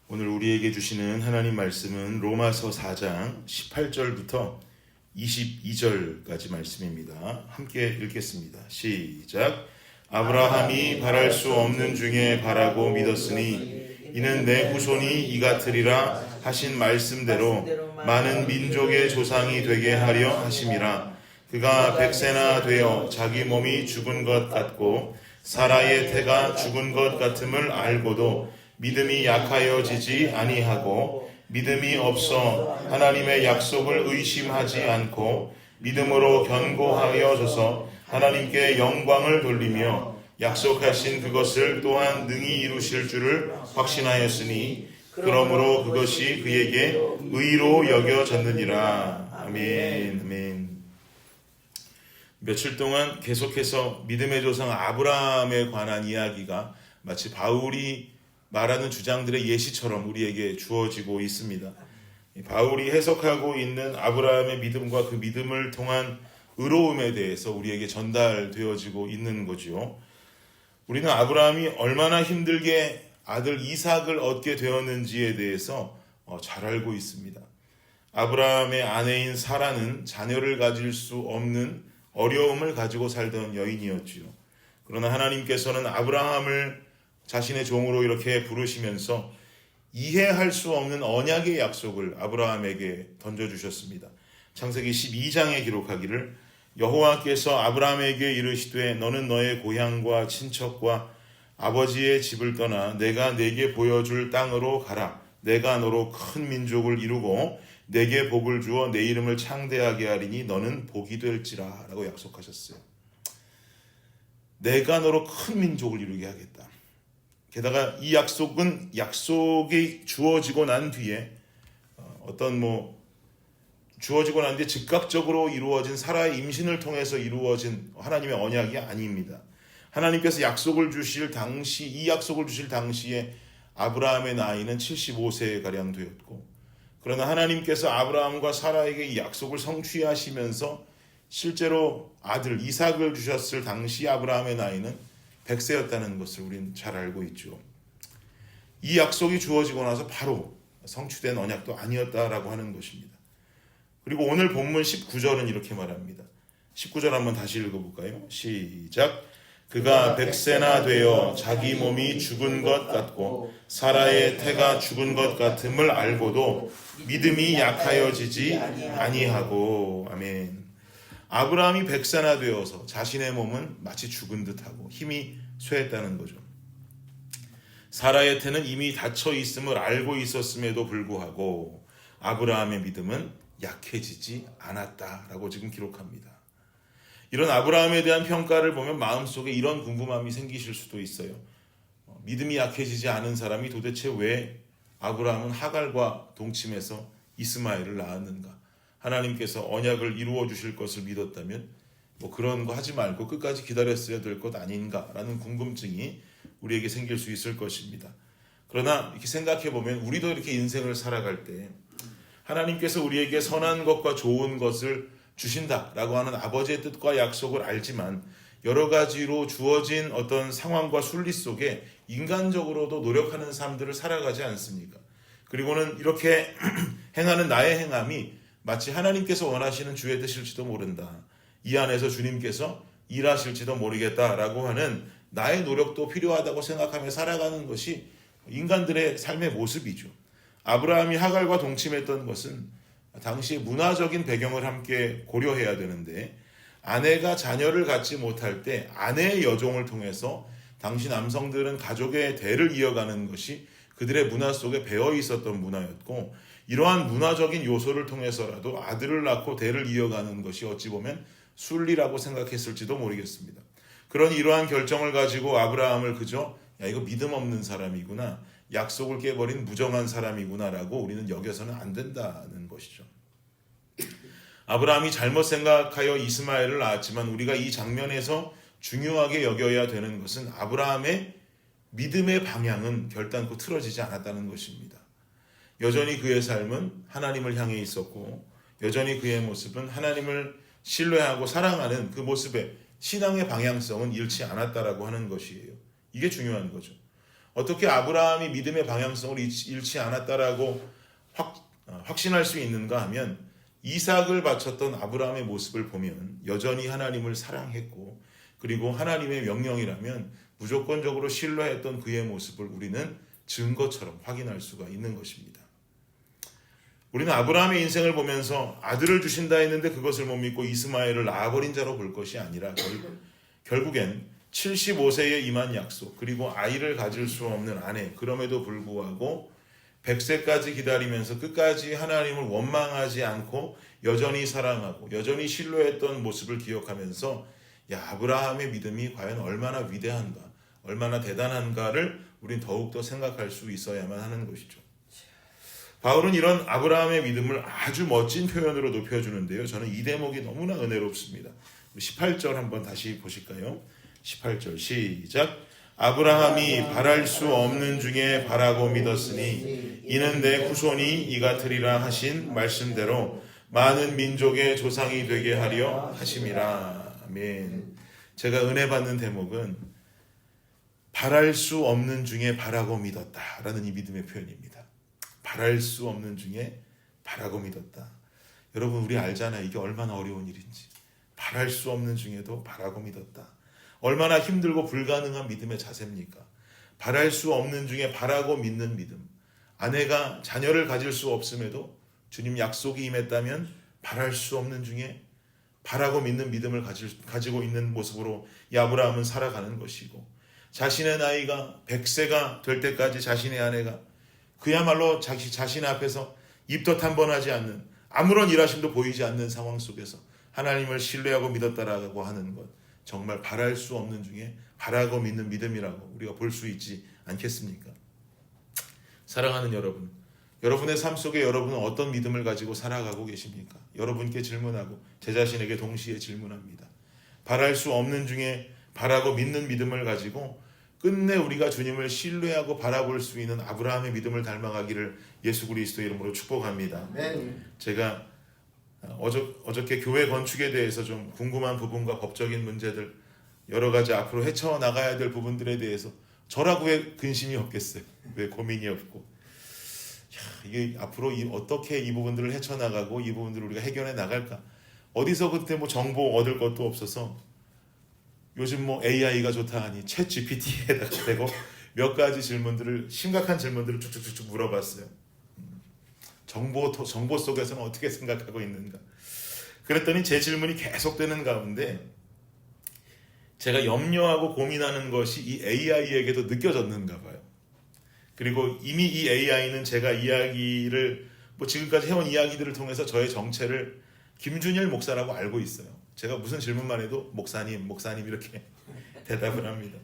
오늘 우리에게 주시는 하나님 말씀은 로마서 4장 18절부터 22절까지 말씀입니다. 함께 읽겠습니다. 시작. 아브라함이 바랄 수 없는 중에 바라고 믿었으니 이는 내 후손이 이 같으리라 하신 말씀대로 많은 민족의 조상이 되게 하려 하심이라. 그가 100세나 되어 자기 몸이 죽은 것 같고 사라의 태가 죽은 것 같음을 알고도 믿음이 약하여지지 아니하고 믿음이 없어 하나님의 약속을 의심하지 않고 믿음으로 견고하여져서 하나님께 영광을 돌리며 약속하신 그것을 또한 능히 이루실 줄을 확신하였으니 그러므로 그것이 그에게 의로 여겨졌느니라. 아멘. 아멘. 며칠 동안 계속해서 믿음의 조상 아브라함에 관한 이야기가 마치 바울이 말하는 주장들의 예시처럼 우리에게 주어지고 있습니다. 바울이 해석하고 있는 아브라함의 믿음과 그 믿음을 통한 의로움에 대해서 우리에게 전달되어지고 있는 거죠. 우리는 아브라함이 얼마나 힘들게 아들 이삭을 얻게 되었는지에 대해서 잘 알고 있습니다. 아브라함의 아내인 사라는 자녀를 가질 수 없는 어려움을 가지고 살던 여인이었지요. 그러나 하나님께서는 아브라함을 자신의 종으로 이렇게 부르시면서 이해할 수 없는 언약의 약속을 아브라함에게 던져주셨습니다. 창세기 12장에 기록하기를 여호와께서 아브라함에게 이르시되 너는 너의 고향과 친척과 아버지의 집을 떠나 내가 네게 보여줄 땅으로 가라. 내가 너로 큰 민족을 이루고 네게 복을 주어 내 이름을 창대하게 하리니 너는 복이 될지라 라고 약속하셨어요. 내가 너로 큰 민족을 이루게 하겠다. 게다가 이 약속이 주어지고 난 뒤에 주어지고 난 뒤에 즉각적으로 이루어진 사라의 임신을 통해서 이루어진 하나님의 언약이 아닙니다. 하나님께서 이 약속을 주실 당시에 아브라함의 나이는 75세가량 되었고, 그러나 하나님께서 아브라함과 사라에게 이 약속을 성취하시면서 실제로 아들 이삭을 주셨을 당시 아브라함의 나이는 100세였다는 것을 우리는 잘 알고 있죠. 이 약속이 주어지고 나서 바로 성취된 언약도 아니었다라고 하는 것입니다. 그리고 오늘 본문 19절은 이렇게 말합니다. 19절 한번 다시 읽어볼까요? 시작. 그가 100세나 되어 자기 몸이 죽은 것 같고 사라의 태가 죽은 것 같음을 알고도 믿음이 약하여지지 아니하고. 아멘. 아브라함이 100세나 되어서 자신의 몸은 마치 죽은 듯하고 힘이 쇠했다는 거죠. 사라의 태는 이미 닫혀 있음을 알고 있었음에도 불구하고 아브라함의 믿음은 약해지지 않았다라고 지금 기록합니다. 이런 아브라함에 대한 평가를 보면 마음속에 이런 궁금함이 생기실 수도 있어요. 믿음이 약해지지 않은 사람이 도대체 왜 아브라함은 하갈과 동침해서 이스마엘을 낳았는가? 하나님께서 언약을 이루어 주실 것을 믿었다면 그런 거 하지 말고 끝까지 기다렸어야 될 것 아닌가라는 궁금증이 우리에게 생길 수 있을 것입니다. 그러나 이렇게 생각해 보면 우리도 이렇게 인생을 살아갈 때 하나님께서 우리에게 선한 것과 좋은 것을 주신다라고 하는 아버지의 뜻과 약속을 알지만 여러 가지로 주어진 어떤 상황과 순리 속에 인간적으로도 노력하는 삶들을 살아가지 않습니까? 그리고는 이렇게 행하는 나의 행함이 마치 하나님께서 원하시는 주의 뜻일지도 모른다. 이 안에서 주님께서 일하실지도 모르겠다라고 하는 나의 노력도 필요하다고 생각하며 살아가는 것이 인간들의 삶의 모습이죠. 아브라함이 하갈과 동침했던 것은 당시의 문화적인 배경을 함께 고려해야 되는데 아내가 자녀를 갖지 못할 때 아내의 여종을 통해서 당시 남성들은 가족의 대를 이어가는 것이 그들의 문화 속에 배어 있었던 문화였고 이러한 문화적인 요소를 통해서라도 아들을 낳고 대를 이어가는 것이 어찌 보면 순리라고 생각했을지도 모르겠습니다. 그런 이러한 결정을 가지고 아브라함을 그저 이거 믿음 없는 사람이구나, 약속을 깨버린 무정한 사람이구나라고 우리는 여겨서는 안 된다는 것이죠. 아브라함이 잘못 생각하여 이스마엘을 낳았지만 우리가 이 장면에서 중요하게 여겨야 되는 것은 아브라함의 믿음의 방향은 결단코 틀어지지 않았다는 것입니다. 여전히 그의 삶은 하나님을 향해 있었고 여전히 그의 모습은 하나님을 신뢰하고 사랑하는 그 모습의 신앙의 방향성은 잃지 않았다라고 하는 것이에요. 이게 중요한 거죠. 어떻게 아브라함이 믿음의 방향성을 잃지 않았다라고 확신할 수 있는가 하면 이삭을 바쳤던 아브라함의 모습을 보면 여전히 하나님을 사랑했고, 그리고 하나님의 명령이라면 무조건적으로 신뢰했던 그의 모습을 우리는 증거처럼 확인할 수가 있는 것입니다. 우리는 아브라함의 인생을 보면서 아들을 주신다 했는데 그것을 못 믿고 이스마엘을 낳아버린 자로 볼 것이 아니라 결국엔 75세에 임한 약속, 그리고 아이를 가질 수 없는 아내, 그럼에도 불구하고 100세까지 기다리면서 끝까지 하나님을 원망하지 않고 여전히 사랑하고 여전히 신뢰했던 모습을 기억하면서 아브라함의 믿음이 과연 얼마나 위대한가, 얼마나 대단한가를 우린 더욱더 생각할 수 있어야만 하는 것이죠. 바울은 이런 아브라함의 믿음을 아주 멋진 표현으로 높여주는데요. 저는 이 대목이 너무나 은혜롭습니다. 18절 한번 다시 보실까요? 18절 시작. 아브라함이 바랄 수 없는 중에 바라고 믿었으니 이는 내 후손이 이 같으리라 하신 말씀대로 많은 민족의 조상이 되게 하려 하심이라. 아멘. 제가 은혜 받는 대목은 바랄 수 없는 중에 바라고 믿었다라는 이 믿음의 표현입니다. 바랄 수 없는 중에 바라고 믿었다. 여러분, 우리 알잖아요. 이게 얼마나 어려운 일인지. 바랄 수 없는 중에도 바라고 믿었다. 얼마나 힘들고 불가능한 믿음의 자세입니까? 바랄 수 없는 중에 바라고 믿는 믿음. 아내가 자녀를 가질 수 없음에도 주님 약속이 임했다면 바랄 수 없는 중에 바라고 믿는 믿음을 가지고 있는 모습으로 이 아브라함은 살아가는 것이고, 자신의 나이가 100세가 될 때까지 자신의 아내가 그야말로 자신 앞에서 입덧 한 번 하지 않는, 아무런 일하심도 보이지 않는 상황 속에서 하나님을 신뢰하고 믿었다라고 하는 것, 정말 바랄 수 없는 중에 바라고 믿는 믿음이라고 우리가 볼 수 있지 않겠습니까? 사랑하는 여러분, 여러분의 삶 속에 여러분은 어떤 믿음을 가지고 살아가고 계십니까? 여러분께 질문하고 제 자신에게 동시에 질문합니다. 바랄 수 없는 중에 바라고 믿는 믿음을 가지고 끝내 우리가 주님을 신뢰하고 바라볼 수 있는 아브라함의 믿음을 닮아가기를 예수 그리스도 이름으로 축복합니다. 제가 어저께 교회 건축에 대해서 좀 궁금한 부분과 법적인 문제들, 여러 가지 앞으로 헤쳐나가야 될 부분들에 대해서 저라고 왜 근심이 없겠어요? 왜 고민이 없고? 이게 앞으로 어떻게 이 부분들을 헤쳐나가고 이 부분들을 우리가 해결해 나갈까? 어디서 그때 정보 얻을 것도 없어서 요즘 AI가 좋다 하니 챗 GPT에다가 대고 몇 가지 질문들을, 심각한 질문들을 쭉쭉쭉 물어봤어요. 정보 속에서는 어떻게 생각하고 있는가? 그랬더니 제 질문이 계속되는 가운데 제가 염려하고 고민하는 것이 이 AI에게도 느껴졌는가 봐요. 그리고 이미 이 AI는 제가 이야기를 지금까지 해온 이야기들을 통해서 저의 정체를 김준열 목사라고 알고 있어요. 제가 무슨 질문만 해도 목사님 이렇게 대답을 합니다.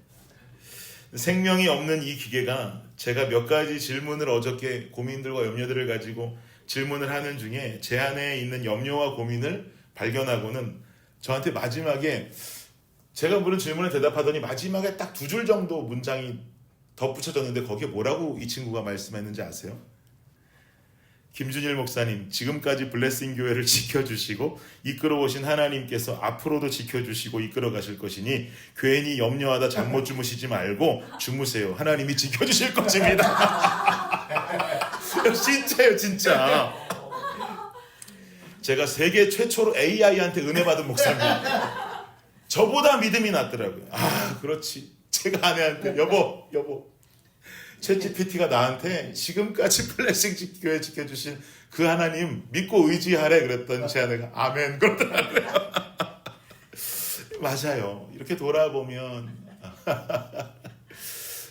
생명이 없는 이 기계가 제가 몇 가지 질문을 어저께 고민들과 염려들을 가지고 질문을 하는 중에 제 안에 있는 염려와 고민을 발견하고는 저한테 마지막에 제가 물은 질문에 대답하더니 마지막에 딱 2줄 정도 문장이 덧붙여졌는데 거기에 뭐라고 이 친구가 말씀했는지 아세요? 김준일 목사님, 지금까지 블레싱 교회를 지켜주시고 이끌어오신 하나님께서 앞으로도 지켜주시고 이끌어가실 것이니 괜히 염려하다 잠 못 주무시지 말고 주무세요. 하나님이 지켜주실 것입니다. 진짜예요, 진짜. 제가 세계 최초로 AI한테 은혜 받은 목사입니다. 저보다 믿음이 낮더라고요. 그렇지. 제가 아내한테 여보 챗GPT가 나한테 지금까지 블레싱 교회 지켜주신 그 하나님 믿고 의지하래 그랬더니 제 아내가 아멘 그러더라고요. 맞아요. 이렇게 돌아보면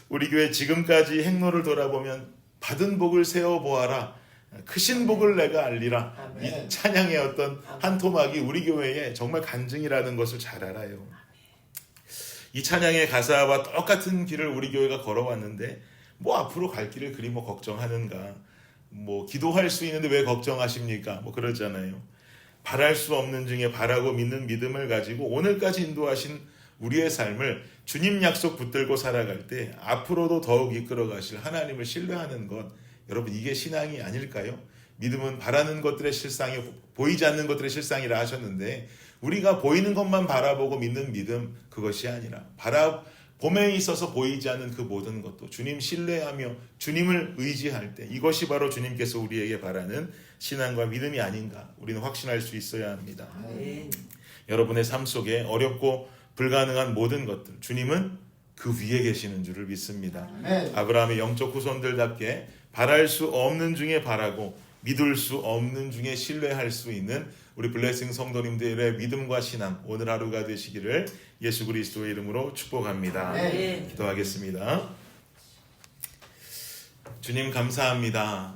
우리 교회 지금까지 행로를 돌아보면 받은 복을 세어보아라, 크신 복을 내가 알리라, 이 찬양의 어떤 한 토막이 우리 교회에 정말 간증이라는 것을 잘 알아요. 이 찬양의 가사와 똑같은 길을 우리 교회가 걸어왔는데 앞으로 갈 길을 그리 걱정하는가, 기도할 수 있는데 왜 걱정하십니까? 그러잖아요. 바랄 수 없는 중에 바라고 믿는 믿음을 가지고 오늘까지 인도하신 우리의 삶을 주님 약속 붙들고 살아갈 때 앞으로도 더욱 이끌어 가실 하나님을 신뢰하는 것, 여러분 이게 신앙이 아닐까요? 믿음은 바라는 것들의 실상이 보이지 않는 것들의 실상이라 하셨는데 우리가 보이는 것만 바라보고 믿는 믿음, 그것이 아니라 봄에 있어서 보이지 않는 그 모든 것도 주님 신뢰하며 주님을 의지할 때 이것이 바로 주님께서 우리에게 바라는 신앙과 믿음이 아닌가 우리는 확신할 수 있어야 합니다. 여러분의 삶 속에 어렵고 불가능한 모든 것들 주님은 그 위에 계시는 줄을 믿습니다. 아브라함의 영적 후손들답게 바랄 수 없는 중에 바라고 믿을 수 없는 중에 신뢰할 수 있는 우리 블레싱 성도님들의 믿음과 신앙 오늘 하루가 되시기를 예수 그리스도의 이름으로 축복합니다. 기도하겠습니다. 주님 감사합니다.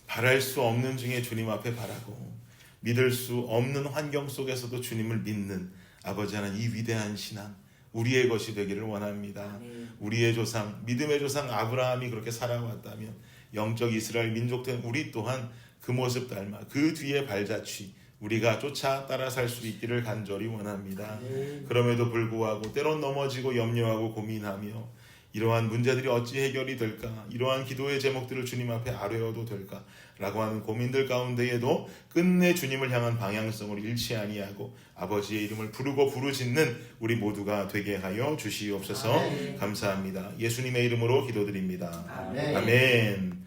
바랄 수 없는 중에 주님 앞에 바라고 믿을 수 없는 환경 속에서도 주님을 믿는 아버지 하나님 이 위대한 신앙 우리의 것이 되기를 원합니다. 우리의 조상 믿음의 조상 아브라함이 그렇게 살아왔다면 영적 이스라엘 민족된 우리 또한 그 모습 닮아 그 뒤에 발자취 우리가 쫓아 따라 살 수 있기를 간절히 원합니다. 그럼에도 불구하고 때론 넘어지고 염려하고 고민하며 이러한 문제들이 어찌 해결이 될까 이러한 기도의 제목들을 주님 앞에 아뢰어도 될까 라고 하는 고민들 가운데에도 끝내 주님을 향한 방향성을 잃지 아니하고 아버지의 이름을 부르고 부르짖는 우리 모두가 되게 하여 주시옵소서. 감사합니다. 예수님의 이름으로 기도드립니다. 아멘.